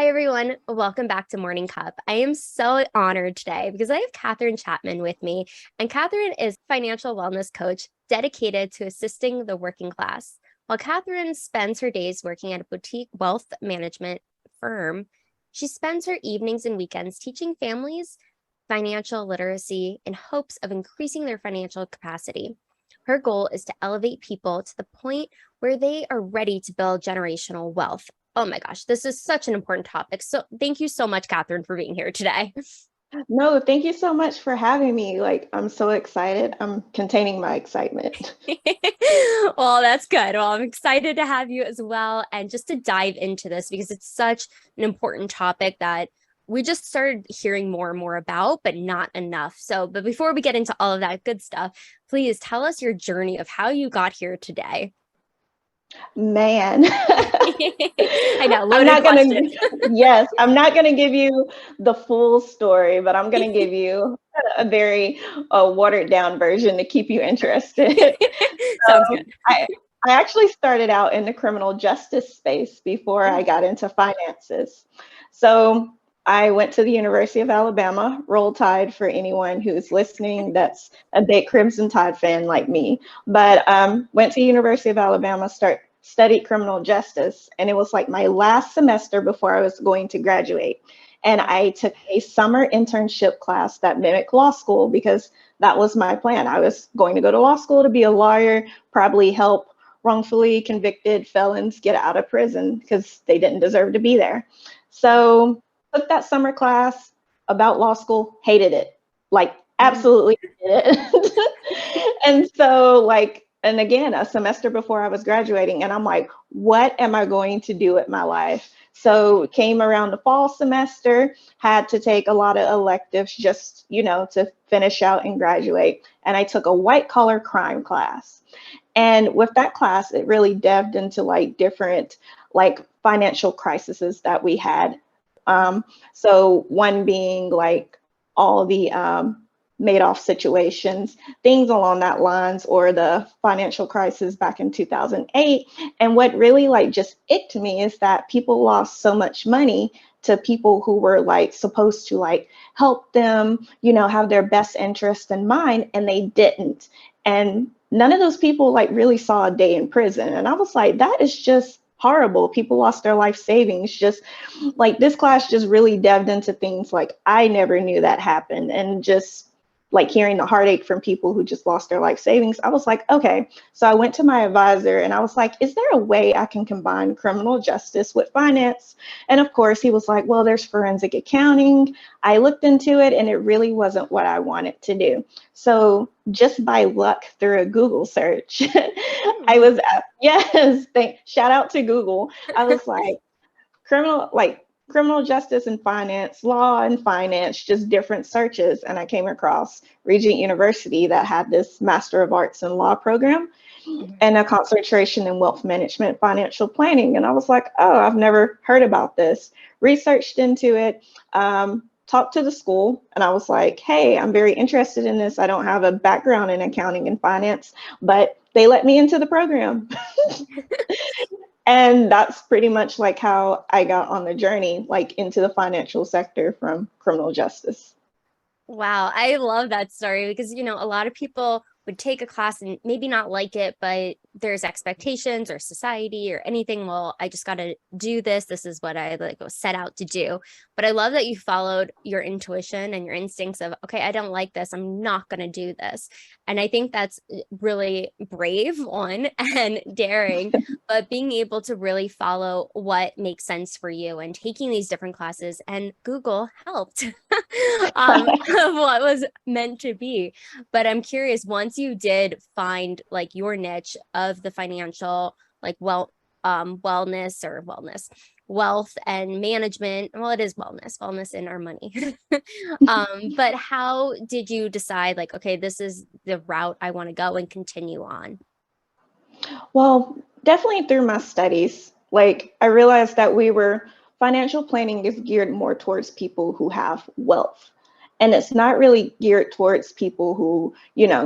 everyone. Welcome back to Morning Cup. I am so honored today because I have Katherine Chatmon with me, and Katherine is a financial wellness coach dedicated to assisting the working class. While Katherine spends her days working at a boutique wealth management firm, she spends her evenings and weekends teaching families financial literacy in hopes of increasing their financial capacity. Her goal is to elevate people to the point where they are ready to build generational wealth. Oh my gosh, this is such an important topic. So thank you so much, Katherine, for being here today. No, thank you so much for having me. I'm so excited. I'm containing my excitement. Well, that's good. Well, I'm excited to have you as well. And just to dive into this, because it's such an important topic that we just started hearing more and more about, but not enough. But before we get into all of that good stuff, please tell us your journey of how you got here today. Man, I know, I'm loaded not question. gonna, yes, I'm not gonna give you the full story, but I'm gonna give you a very watered down version to keep you interested. Sounds So good. I actually started out in the criminal justice space before I got into finances. So I went to the University of Alabama, Roll Tide for anyone who's listening that's a big Crimson Tide fan like me. But went to University of Alabama, studied criminal justice, and it was like my last semester before I was going to graduate. And I took a summer internship class that mimicked law school because that was my plan. I was going to go to law school to be a lawyer, probably help wrongfully convicted felons get out of prison because they didn't deserve to be there. So took that summer class about law school, hated it, like absolutely hated it. And so and again, a semester before I was graduating, and I'm like, what am I going to do with my life? So came around the fall semester, had to take a lot of electives just, to finish out and graduate. And I took a white collar crime class. And with that class, it really delved into different financial crises that we had. So one being all the Madoff situations, things along that lines, or the financial crisis back in 2008. And what really just icked me is that people lost so much money to people who were supposed to help them, have their best interest in mind, and they didn't. And none of those people really saw a day in prison. And I was like, that is just horrible. People lost their life savings. Just this class just really delved into things I never knew that happened. And just hearing the heartache from people who just lost their life savings, I was like, okay. So I went to my advisor and I was like, is there a way I can combine criminal justice with finance? And of course, he was like, well, there's forensic accounting. I looked into it and it really wasn't what I wanted to do. So just by luck through a Google search, I was, yes, shout out to Google. I was like, criminal justice and finance, law and finance, just different searches. And I came across Regent University that had this Master of Arts in Law program and a concentration in wealth management, financial planning. And I was like, oh, I've never heard about this. Researched into it, talked to the school, and I was like, hey, I'm very interested in this. I don't have a background in accounting and finance, but they let me into the program. And that's pretty much how I got on the journey, into the financial sector from criminal justice. Wow, I love that story because, a lot of people would take a class and maybe not like it, but there's expectations or society or anything. Well, I just got to do this. This is what I was set out to do. But I love that you followed your intuition and your instincts of, okay, I don't like this. I'm not going to do this. And I think that's really brave, one, and daring, but being able to really follow what makes sense for you and taking these different classes, and Google helped of what was meant to be. But I'm curious, once you did find your niche of the financial wealth and management, well, it is wellness in our money. But how did you decide okay, this is the route I want to go and continue on? Well, definitely through my studies, I realized that financial planning is geared more towards people who have wealth. And it's not really geared towards people who,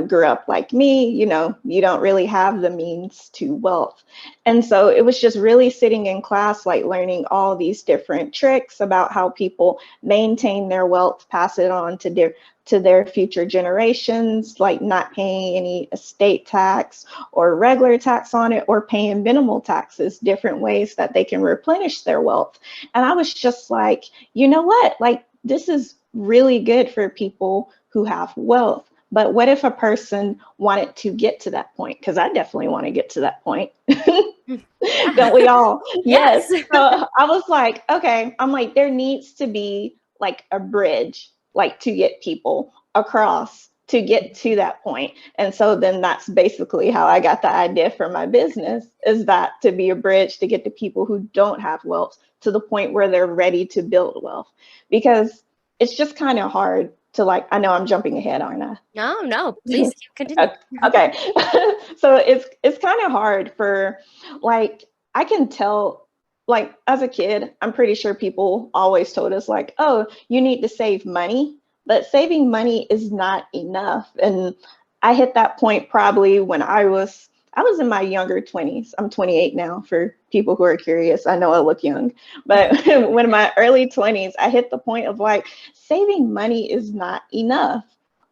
grew up like me, you don't really have the means to wealth. And so it was just really sitting in class, like learning all these different tricks about how people maintain their wealth, pass it on to their future generations, like not paying any estate tax or regular tax on it, or paying minimal taxes, different ways that they can replenish their wealth. And I was just like, you know what? Like, this is really good for people who have wealth. But what if a person wanted to get to that point? Because I definitely want to get to that point. Don't we all? Yes. So I was like, okay, I'm like, there needs to be like a bridge, like to get people across to get to that point. And so then that's basically how I got the idea for my business, is that to be a bridge to get the people who don't have wealth to the point where they're ready to build wealth. Because it's just kind of hard to, like, I know I'm jumping ahead, aren't I? No, please continue. Okay. So it's kind of hard for, like, I can tell, like, as a kid, I'm pretty sure people always told us, like, oh, you need to save money, but saving money is not enough. And I hit that point probably when I was in my younger 20s. I'm 28 now, for people who are curious. I know I look young, but when in my early 20s, I hit the point of, like, saving money is not enough.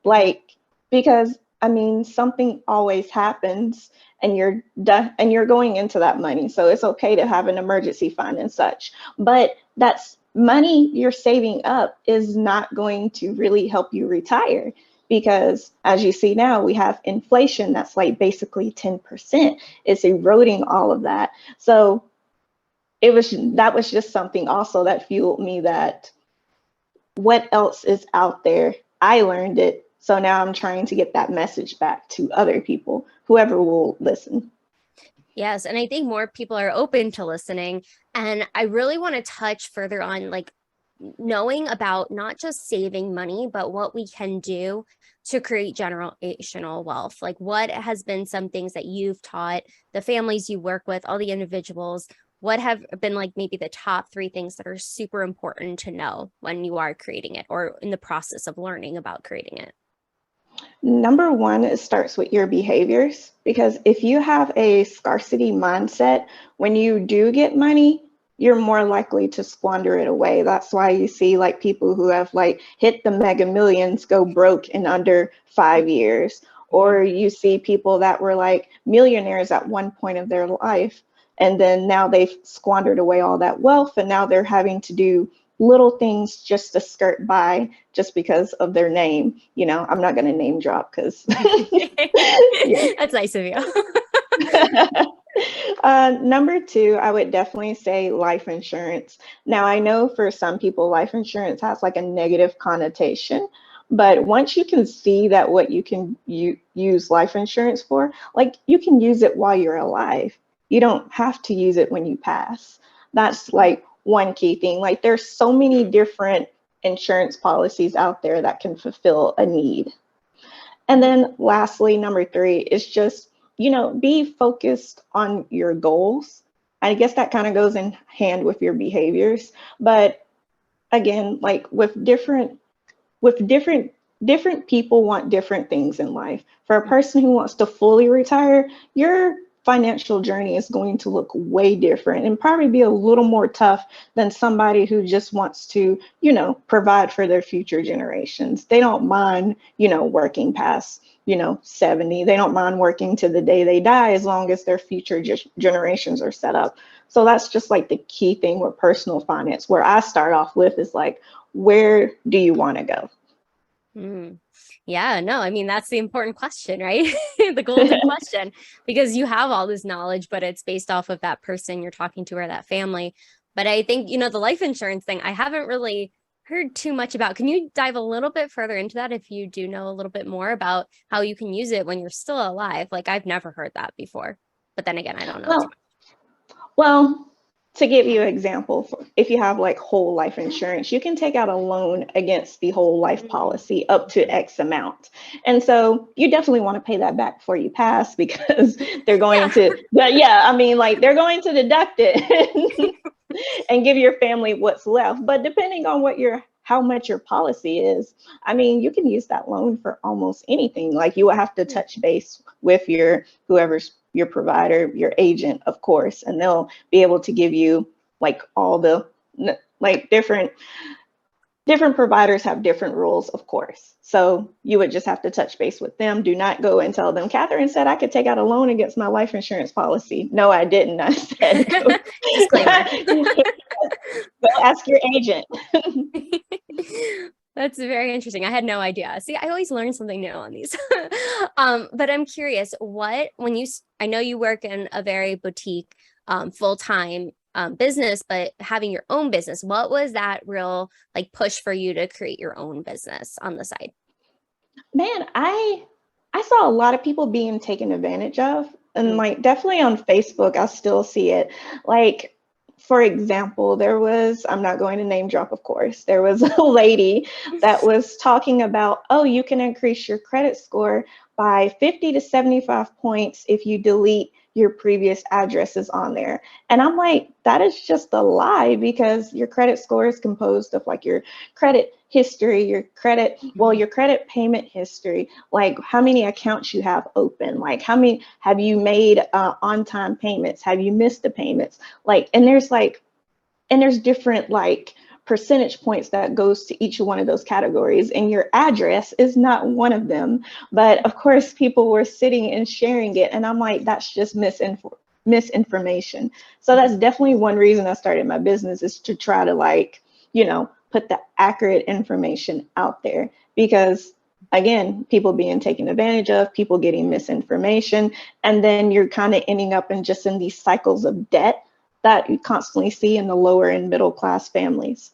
Like, because I mean, something always happens and you're going into that money. So it's okay to have an emergency fund and such. But that's money you're saving up is not going to really help you retire, because as you see now, we have inflation that's like basically 10%. It's eroding all of that. So that was just something also that fueled me, that what else is out there? I learned it. So now I'm trying to get that message back to other people, whoever will listen. Yes. And I think more people are open to listening. And I really want to touch further on, like, knowing about not just saving money, but what we can do to create generational wealth. Like, what has been some things that you've taught the families you work with, all the individuals? What have been, like, maybe the top 3 things that are super important to know when you are creating it or in the process of learning about creating it? Number one, it starts with your behaviors, because if you have a scarcity mindset, when you do get money, you're more likely to squander it away. That's why you see, like, people who have, like, hit the mega millions go broke in under 5 years, or you see people that were like millionaires at one point of their life, and then now they've squandered away all that wealth, and now they're having to do little things just to skirt by, just because of their name. I'm not going to name drop because That's nice of you. Number 2, I would definitely say life insurance. Now, I know for some people, life insurance has like a negative connotation, but once you can see that what you use life insurance for, like, you can use it while you're alive. You don't have to use it when you pass. That's like one key thing. Like, there's so many different insurance policies out there that can fulfill a need. And then lastly, number 3 is just, be focused on your goals. I guess that kind of goes in hand with your behaviors. But again, like, different people want different things in life. For a person who wants to fully retire, your financial journey is going to look way different and probably be a little more tough than somebody who just wants to, provide for their future generations. They don't mind, working past, 70. They don't mind working to the day they die, as long as their future generations are set up. So that's just like the key thing with personal finance. Where I start off with is like, where do you want to go? Yeah, no, I mean, that's the important question, right? The golden question, because you have all this knowledge, but it's based off of that person you're talking to or that family. But I think, the life insurance thing, I haven't really heard too much about. Can you dive a little bit further into that if you do know a little bit more about how you can use it when you're still alive? Like, I've never heard that before. But then again, I don't know too much. Well, to give you an example, if you have like whole life insurance, you can take out a loan against the whole life policy up to X amount. And so you definitely want to pay that back before you pass, because they're going to, I mean, like, they're going to deduct it and give your family what's left. But depending on what your how much your policy is, I mean, you can use that loan for almost anything. Like you will have to touch base with your whoever's your provider, your agent, of course, and they'll be able to give you like all the like different providers have different rules, of course. So you would just have to touch base with them. Do not go and tell them, Katherine said I could take out a loan against my life insurance policy. No, I didn't. I said, go, Disclaimer. go ask your agent. That's very interesting. I had no idea. See, I always learn something new on these. But I'm curious, I know you work in a very boutique, full-time business, but having your own business, what was that real like push for you to create your own business on the side? Man, I saw a lot of people being taken advantage of, and like definitely on Facebook, I still see it. Like, for example, I'm not going to name drop, of course, there was a lady that was talking about, oh, you can increase your credit score by 50 to 75 points if you delete your previous addresses on there. And I'm like, that is just a lie, because your credit score is composed of like your credit history, your credit payment history, like how many accounts you have open, like how many have you made on-time payments, have you missed the payments, like, and there's different like percentage points that goes to each one of those categories, and your address is not one of them. But of course, people were sitting and sharing it, and I'm like, that's just misinformation. So that's definitely one reason I started my business, is to try to like, put the accurate information out there, because again, people being taken advantage of, people getting misinformation, and then you're kind of ending up in these cycles of debt that you constantly see in the lower and middle class families.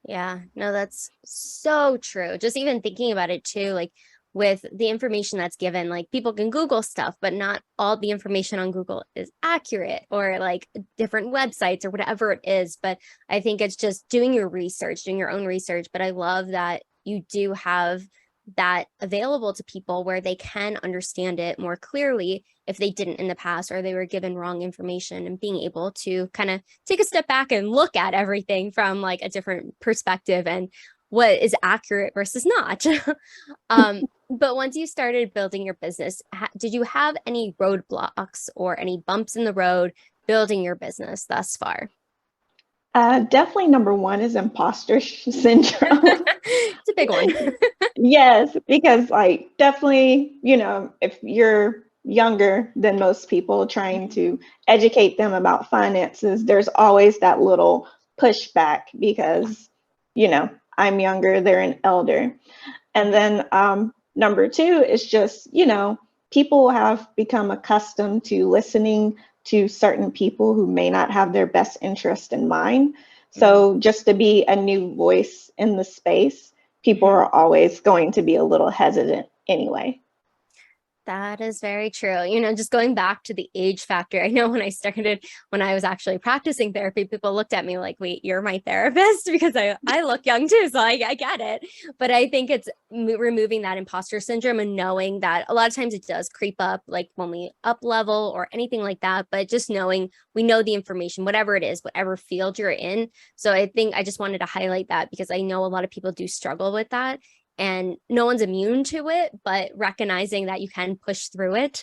Yeah, no, that's so true. Just even thinking about it too, like with the information that's given, like people can Google stuff, but not all the information on Google is accurate, or like different websites or whatever it is. But I think it's just doing your research, doing your own research. But I love that you do have that available to people where they can understand it more clearly if they didn't in the past, or they were given wrong information, and being able to kind of take a step back and look at everything from like a different perspective and what is accurate versus not. But once you started building your business, did you have any roadblocks or any bumps in the road building your business thus far? Definitely number one is imposter syndrome. It's a big one. Yes, because like definitely, if you're younger than most people trying to educate them about finances, there's always that little pushback because, I'm younger, they're an elder. And then number two is just, people have become accustomed to listening to certain people who may not have their best interest in mind. So just to be a new voice in the space, people are always going to be a little hesitant anyway. That is very true. Just going back to the age factor, I know when I was actually practicing therapy, people looked at me like, wait, you're my therapist? Because I look young too, so I get it. But I think it's removing that imposter syndrome and knowing that a lot of times it does creep up, like when we up level or anything like that, but just knowing we know the information, whatever it is, whatever field you're in. So I think I just wanted to highlight that, because I know a lot of people do struggle with that. And no one's immune to it, but recognizing that you can push through it,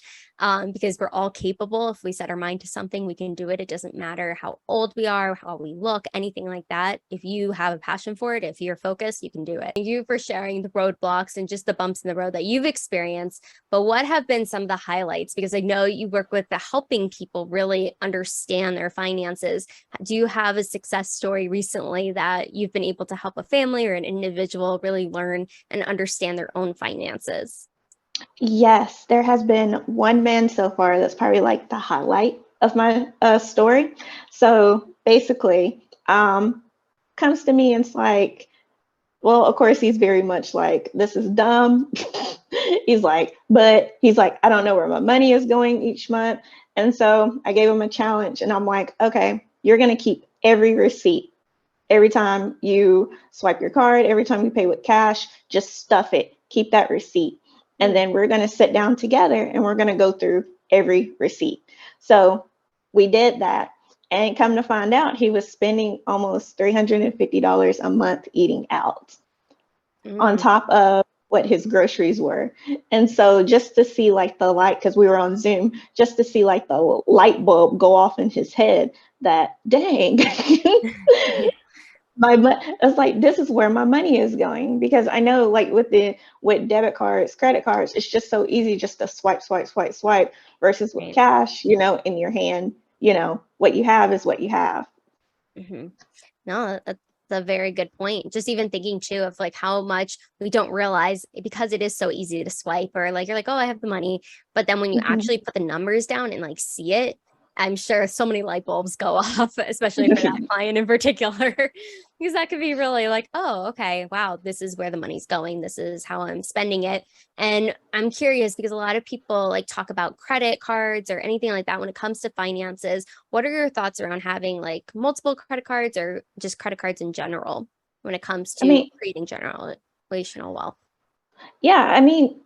because we're all capable. If we set our mind to something, we can do it. It doesn't matter how old we are, how we look, anything like that. If you have a passion for it, if you're focused, you can do it. Thank you for sharing the roadblocks and just the bumps in the road that you've experienced. But what have been some of the highlights? Because I know you work with helping people really understand their finances. Do you have a success story recently that you've been able to help a family or an individual really learn and understand their own finances? Yes, there has been one man so far that's probably like the highlight of my story. So basically, comes to me and it's like, well, of course, he's very much like, this is dumb. He's like, I don't know where my money is going each month. And so I gave him a challenge, and I'm like, okay, you're going to keep every receipt. Every time you swipe your card, every time you pay with cash, just stuff it, keep that receipt. And then we're going to sit down together and we're going to go through every receipt. So we did that. And come to find out, he was spending almost $350 a month eating out on Mm, top of what his groceries were. And so just to see like the light, because we were on Zoom, just to see like the light bulb go off in his head that, dang, yeah, I was like, this is where my money is going. Because I know like with debit cards, credit cards, it's just so easy just to swipe, swipe, swipe, swipe versus with right. cash, in your hand, what you have is what you have. Hmm. No, that's a very good point. Just even thinking too of like how much we don't realize because it is so easy to swipe or like you're like, oh, I have the money. But then when you Mhm. actually put the numbers down and like see it, I'm sure so many light bulbs go off, especially for that client in particular, because that could be really like, oh, okay, wow, this is where the money's going. This is how I'm spending it. And I'm curious because a lot of people like talk about credit cards or anything like that when it comes to finances. What are your thoughts around having like multiple credit cards or just credit cards in general when it comes I to mean, creating generational wealth? yeah, I mean,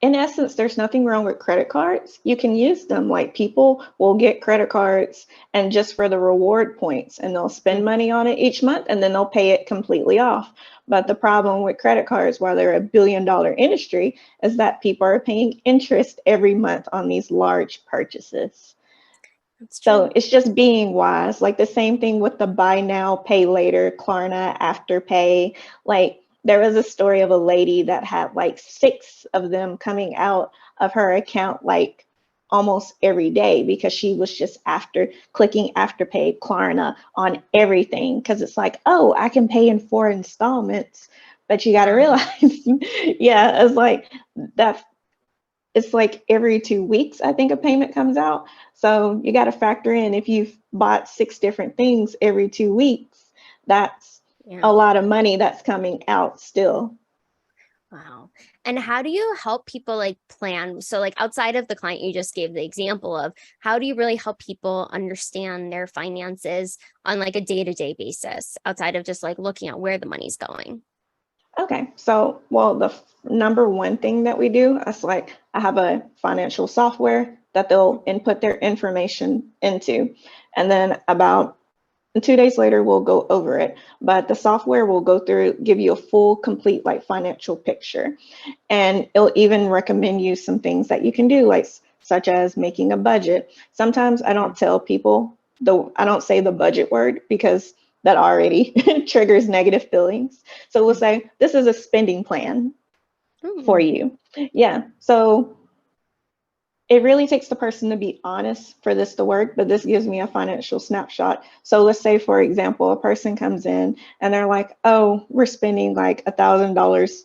in essence, there's nothing wrong with credit cards. You can use them. Like people will get credit cards and just for the reward points, and they'll spend Mm, money on it each month and then they'll pay it completely off. But the problem with credit cards, while they're $1 billion industry, is that people are paying interest every month on these large purchases. that's true. So it's just being wise. Like the same thing with the buy now, pay later, Klarna, Afterpay. Like there was a story of a lady that had like six of them coming out of her account like almost every day because she was just after clicking Afterpay, Klarna on everything. Because it's like, oh, I can pay in 4 installments. But you got to Uh-huh. realize, yeah, it's like that it's like every 2 weeks, I think a payment comes out. So you got to factor in if you've bought six different things every 2 weeks, that's Yeah. a lot of money that's coming out still. Wow. And how do you help people like plan? So, like outside of the client you just gave the example of, how do you really help people understand their finances on like a day-to-day basis outside of just like looking at where the money's going? Okay, so well, the number one thing that we do is like I have a financial software that they'll Mhm. input their information into, and then about 2 days later we'll go over it. But the software will go through, give you a full, complete like financial picture, and it'll even recommend you some things that you can do, like such as making a budget. Sometimes I don't tell people I don't say the budget word because that already triggers negative feelings. So we'll say this is a spending plan for Mhm. you. Yeah. So it really takes the person to be honest for this to work, but this gives me a financial snapshot. So let's say, for example, a person comes in and they're like, oh, we're spending like $1,000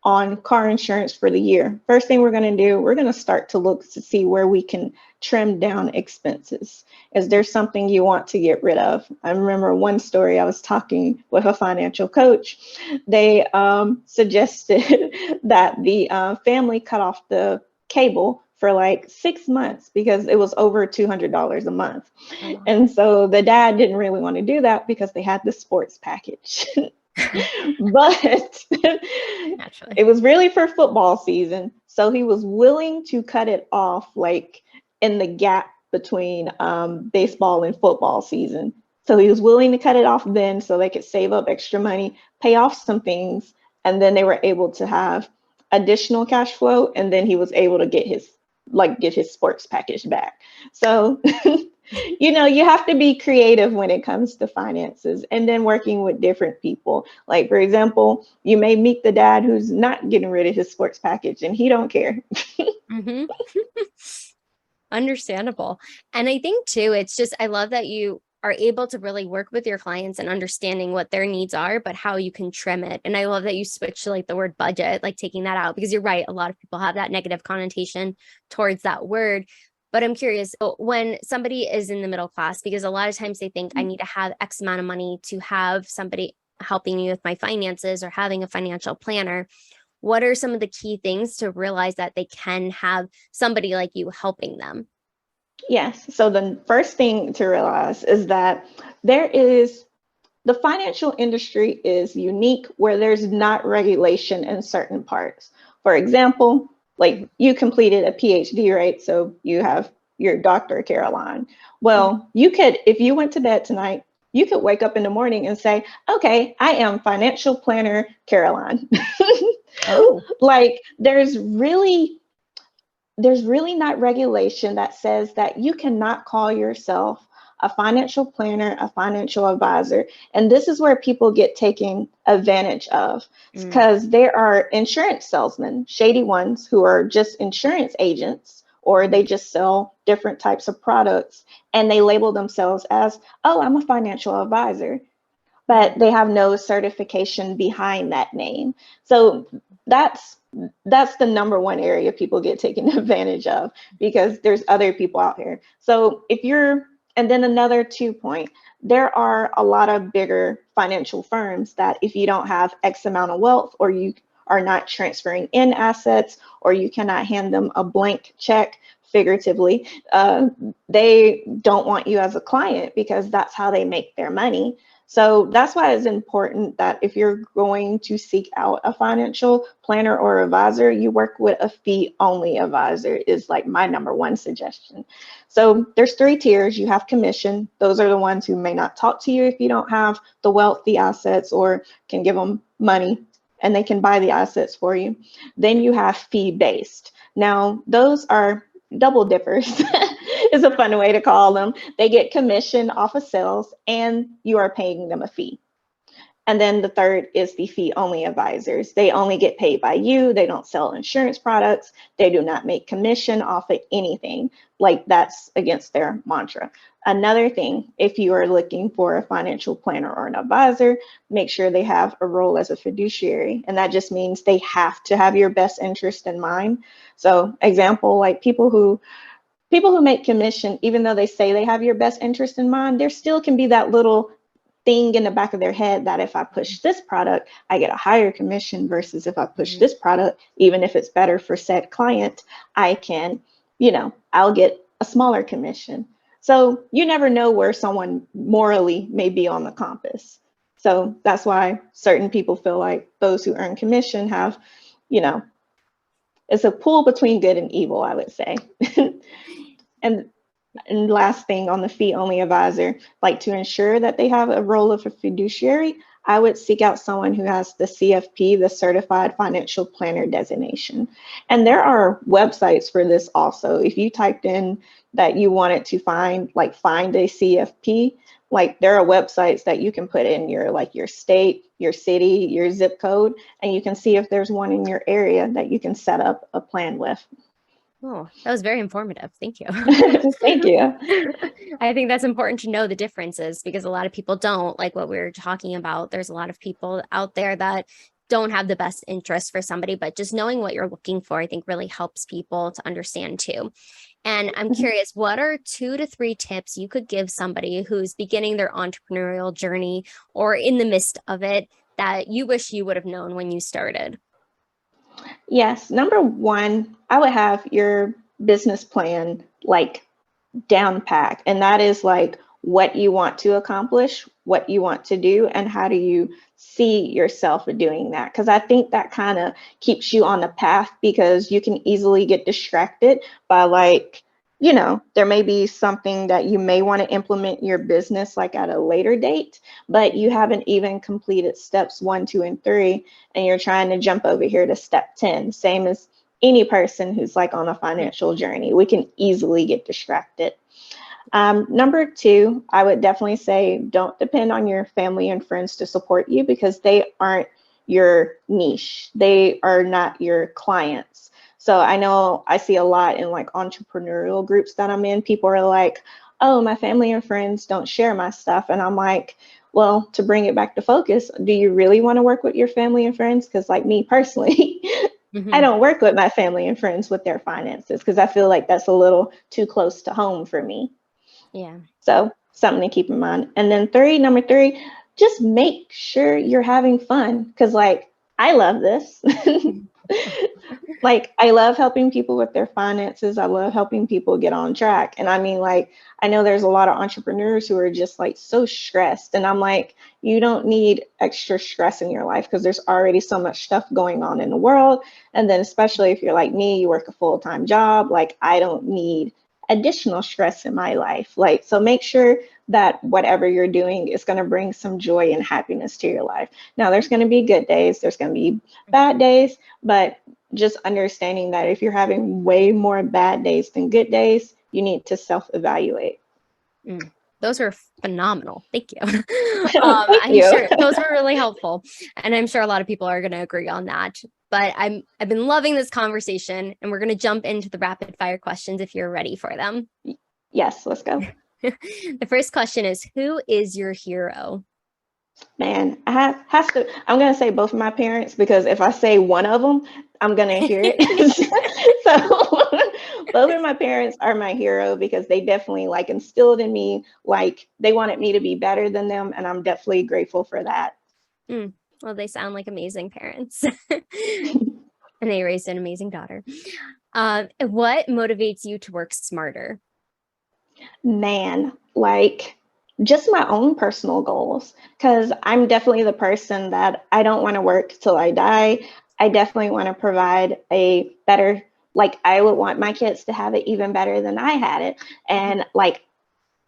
on car insurance for the year. First thing we're going to do, we're going to start to look to see where we can trim down expenses. Is there something you want to get rid of? I remember one story, I was talking with a financial coach. They suggested that the family cut off the cable for like 6 months because it was over $200 a month. Oh, wow. And so the dad didn't really want to do that because they had the sports package. But Naturally. it was really for football season. So he was willing to cut it off like in the gap between baseball and football season. So he was willing to cut it off then so they could save up extra money, pay off some things, and then they were able to have additional cash flow. And then he was able to get his sports package back. So you have to be creative when it comes to finances and then working with different people. Like, for example, you may meet the dad who's not getting rid of his sports package and he don't care. Hmm. Understandable. And I think too, it's just, I love that you are able to really work with your clients and understanding what their needs are, but how you can trim it. And I love that you switched to like the word budget, like taking that out, because you're right. A lot of people have that negative connotation towards that word. But I'm curious, so when somebody is in the middle class, because a lot of times they think I need to have X amount of money to have somebody helping me with my finances or having a financial planner. What are some of the key things to realize that they can have somebody like you helping them? Yes. So the first thing to realize is that the financial industry is unique where there's not regulation in certain parts. For example, like you completed a PhD, right? So you have you're Dr. Caroline. Well, you could, if you went to bed tonight, you could wake up in the morning and say, okay, I am financial planner Caroline. Oh, Like there's really not regulation that says that you cannot call yourself a financial planner, a financial advisor. And this is where people get taken advantage of, because there are insurance salesmen, shady ones, who are just insurance agents, or they just sell different types of products and they label themselves as, oh, I'm a financial advisor, but they have no certification behind that name. So that's the number one area people get taken advantage of, because there's other people out here. So and then another 2 point, there are a lot of bigger financial firms that if you don't have X amount of wealth, or you are not transferring in assets, or you cannot hand them a blank check, figuratively, they don't want you as a client, because that's how they make their money. So that's why it's important that if you're going to seek out a financial planner or advisor, you work with a fee-only advisor, is like my number one suggestion. So there's 3 tiers. You have commission. Those are the ones who may not talk to you if you don't have the wealth, the assets, or can give them money and they can buy the assets for you. Then you have fee-based. Now, those are double dippers is a fun way to call them. They get commission off of sales and you are paying them a fee. And then the third is the fee-only advisors. They only get paid by you. They don't sell insurance products. They do not make commission off of anything. Like, that's against their mantra. Another thing, if you are looking for a financial planner or an advisor, make sure they have a role as a fiduciary. And that just means they have to have your best interest in mind. So example, like people who make commission, even though they say they have your best interest in mind, there still can be that little thing in the back of their head that if I push this product, I get a higher commission, versus if I push this product, even if it's better for said client, I can, I'll get a smaller commission. So you never know where someone morally may be on the compass. So that's why certain people feel like those who earn commission have, it's a pool between good and evil, I would say. And last thing on the fee-only advisor, like to ensure that they have a role of a fiduciary, I would seek out someone who has the CFP, the Certified Financial Planner designation. And there are websites for this also. If you typed in that you wanted to find a CFP, like there are websites that you can put in your state, your city, your zip code, and you can see if there's one in your area that you can set up a plan with. Oh, that was very informative. Thank you. Thank you. I think that's important to know the differences, because a lot of people don't, like what we were talking about. There's a lot of people out there that don't have the best interest for somebody, but just knowing what you're looking for, I think really helps people to understand too. And I'm curious, what are 2 to 3 tips you could give somebody who's beginning their entrepreneurial journey or in the midst of it that you wish you would have known when you started? Yes. Number one, I would have your business plan like down pack. And that is like what you want to accomplish, what you want to do, and how do you see yourself doing that? Because I think that kind of keeps you on the path, because you can easily get distracted by there may be something that you may want to implement in your business like at a later date, but you haven't even completed steps 1, 2, and 3, and you're trying to jump over here to step 10. Same as any person who's like on a financial journey. We can easily get distracted. Number 2, I would definitely say don't depend on your family and friends to support you, because they aren't your niche. They are not your clients. So I know I see a lot in like entrepreneurial groups that I'm in. People are like, oh, my family and friends don't share my stuff. And I'm like, well, to bring it back to focus, do you really want to work with your family and friends? Because like me personally, I don't work with my family and friends with their finances, because I feel like that's a little too close to home for me. Yeah. So something to keep in mind. And then number 3, just make sure you're having fun, because like I love this. Like I love helping people with their finances. I love helping people get on track. And I mean, like, I know there's a lot of entrepreneurs who are just like so stressed. And I'm like, you don't need extra stress in your life, because there's already so much stuff going on in the world. And then especially if you're like me, you work a full-time job, like I don't need additional stress in my life. Like, so make sure that whatever you're doing is going to bring some joy and happiness to your life. Now, there's going to be good days, there's going to be bad days, but just understanding that if you're having way more bad days than good days, you need to self-evaluate. Those are phenomenal. Thank you. Thank I'm you. sure those were really helpful. And I'm sure a lot of people are going to agree on that. But I've been loving this conversation, and we're going to jump into the rapid fire questions if you're ready for them. Yes, let's go. The first question is, who is your hero? Man, has to. I'm gonna say both of my parents, because if I say one of them, I'm gonna hear it. So both of my parents are my hero because they definitely like instilled in me, like they wanted me to be better than them, and I'm definitely grateful for that. Well, they sound like amazing parents. And they raised an amazing daughter. What motivates you to work smarter? Man, like just my own personal goals, because I'm definitely the person that I don't want to work till I die. I definitely want to provide a better, like I would want my kids to have it even better than I had it. And like,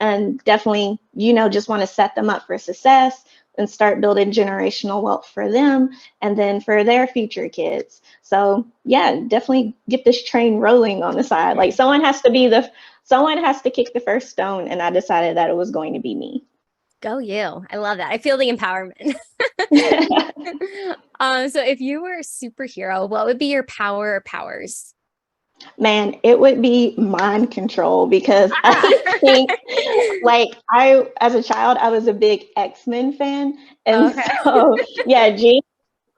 and definitely, just want to set them up for success and start building generational wealth for them and then for their future kids. So yeah, definitely get this train rolling on the side. Like someone has to kick the first stone, and I decided that it was going to be me. Go you. I love that. I feel the empowerment. So if you were a superhero, what would be your power or powers? Man, it would be mind control, because I think, like, as a child, I was a big X-Men fan. And Okay. so, yeah, Jean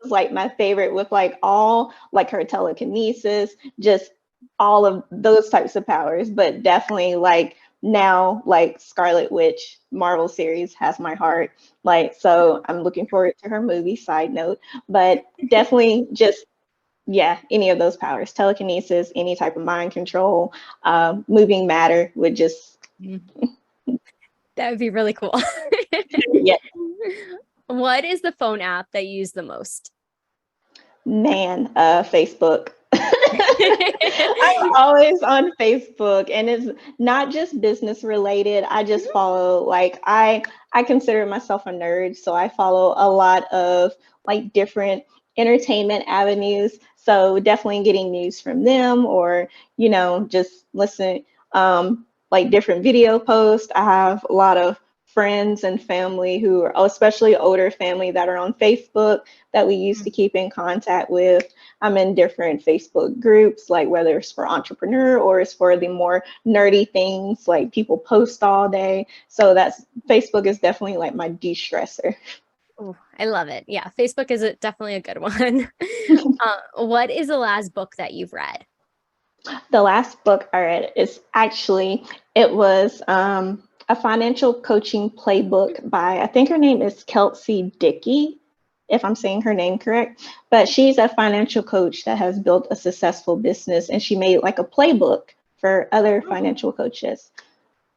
was like my favorite, with like all like her telekinesis, just all of those types of powers. But definitely like now, like Scarlet Witch Marvel series has my heart. Like, so I'm looking forward to her movie, side note. But definitely just, yeah, any of those powers, telekinesis, any type of mind control, moving matter would just, That would be really cool. yeah. What is the phone app that you use the most? Man, Facebook. I'm always on Facebook, and it's not just business related. I just follow, like, I consider myself a nerd, so I follow a lot of like different entertainment avenues. So definitely getting news from them, or just listen, like different video posts. I have a lot of friends and family who are, especially older family, that are on Facebook that we used to keep in contact with. I'm in different Facebook groups, like whether it's for entrepreneur or it's for the more nerdy things, like people post all day. So Facebook is definitely like my de-stressor. Oh, I love it. Yeah, Facebook is definitely a good one. What is the last book that you've read? The last book I read is actually, it was a financial coaching playbook by, I think her name is Kelsey Dickey, if I'm saying her name correct. But she's a financial coach that has built a successful business, and she made like a playbook for other financial coaches.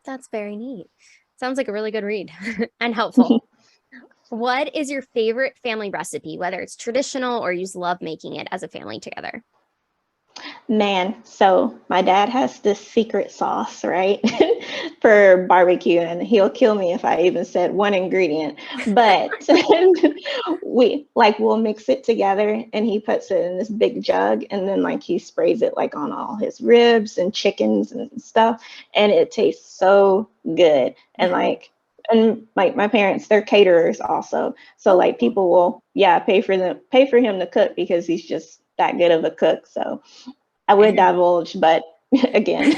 That's very neat. Sounds like a really good read and helpful. What is your favorite family recipe, whether it's traditional or you just love making it as a family together? Man, so my dad has this secret sauce, right, for barbecue, and he'll kill me if I even said one ingredient. But we'll mix it together, and he puts it in this big jug, and then like he sprays it like on all his ribs and chickens and stuff, and it tastes so good. And like my parents, they're caterers also. So like people will, yeah, pay for him to cook because he's just that good of a cook. So I would divulge, but again,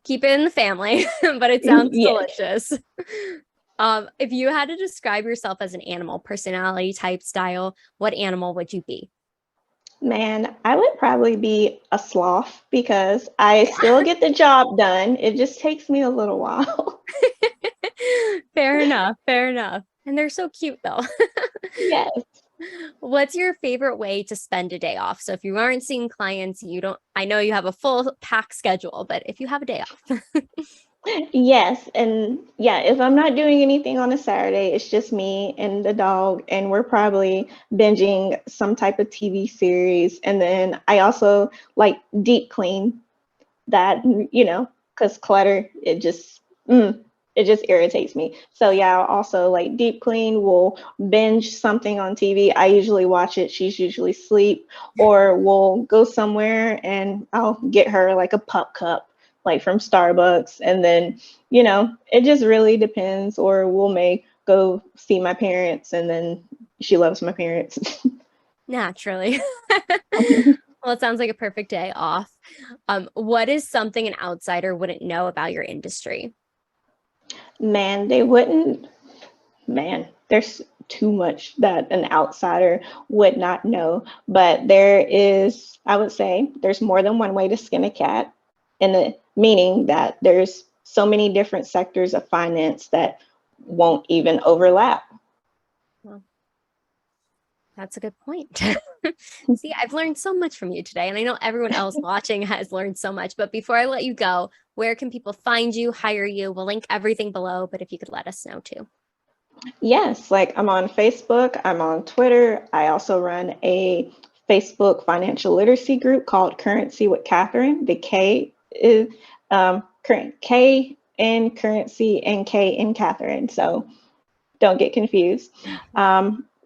Keep it in the family, but it sounds yeah, delicious. If you had to describe yourself as an animal, personality type, style, what animal would you be? man, I would probably be a sloth because I still get the job done. It just takes me a little while. Fair enough. Fair enough. And they're so cute though. Yes. What's your favorite way to spend a day off? So if you aren't seeing clients, I know you have a full pack schedule, but if you have a day off. Yes, and yeah, if I'm not doing anything on a Saturday, it's just me and the dog, and we're probably binging some type of TV series. And then I also like deep clean that, because clutter, it just irritates me. So yeah, I'll also like deep clean. We'll binge something on TV. I usually watch it. She's usually asleep, or we'll go somewhere and I'll get her like a pup cup, like from Starbucks, and then it just really depends. Or we'll may go see my parents, and then she loves my parents. Naturally. Well, it sounds like a perfect day off. What is something an outsider wouldn't know about your industry? Man, they wouldn't. Man, there's too much that an outsider would not know. But there is, I would say, there's more than one way to skin a cat, in the meaning that there's so many different sectors of finance that won't even overlap. Well, that's a good point. See, I've learned so much from you today, and I know everyone else watching has learned so much. But before I let you go, where can people find you, hire you? We'll link everything below, but if you could let us know too. Yes, like I'm on Facebook, I'm on Twitter. I also run a Facebook financial literacy group called Currency with Catherine. The K is current K in currency and K in Catherine. So don't get confused.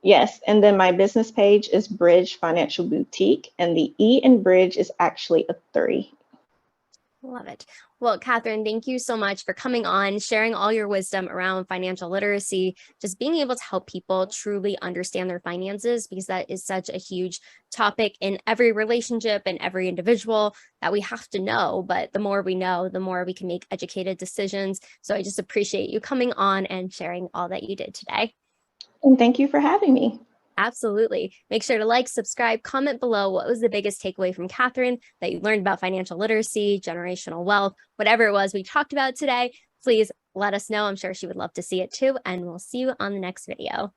Yes, and then my business page is Bridge Financial Boutique, and the E in Bridge is actually a 3. Love it. Well, Katherine, thank you so much for coming on, sharing all your wisdom around financial literacy, just being able to help people truly understand their finances, because that is such a huge topic in every relationship and every individual that we have to know. But the more we know, the more we can make educated decisions. So I just appreciate you coming on and sharing all that you did today. And thank you for having me. Absolutely. Make sure to like, subscribe, comment below what was the biggest takeaway from Katherine that you learned about financial literacy, generational wealth, whatever it was we talked about today. Please let us know. I'm sure she would love to see it too. And we'll see you on the next video.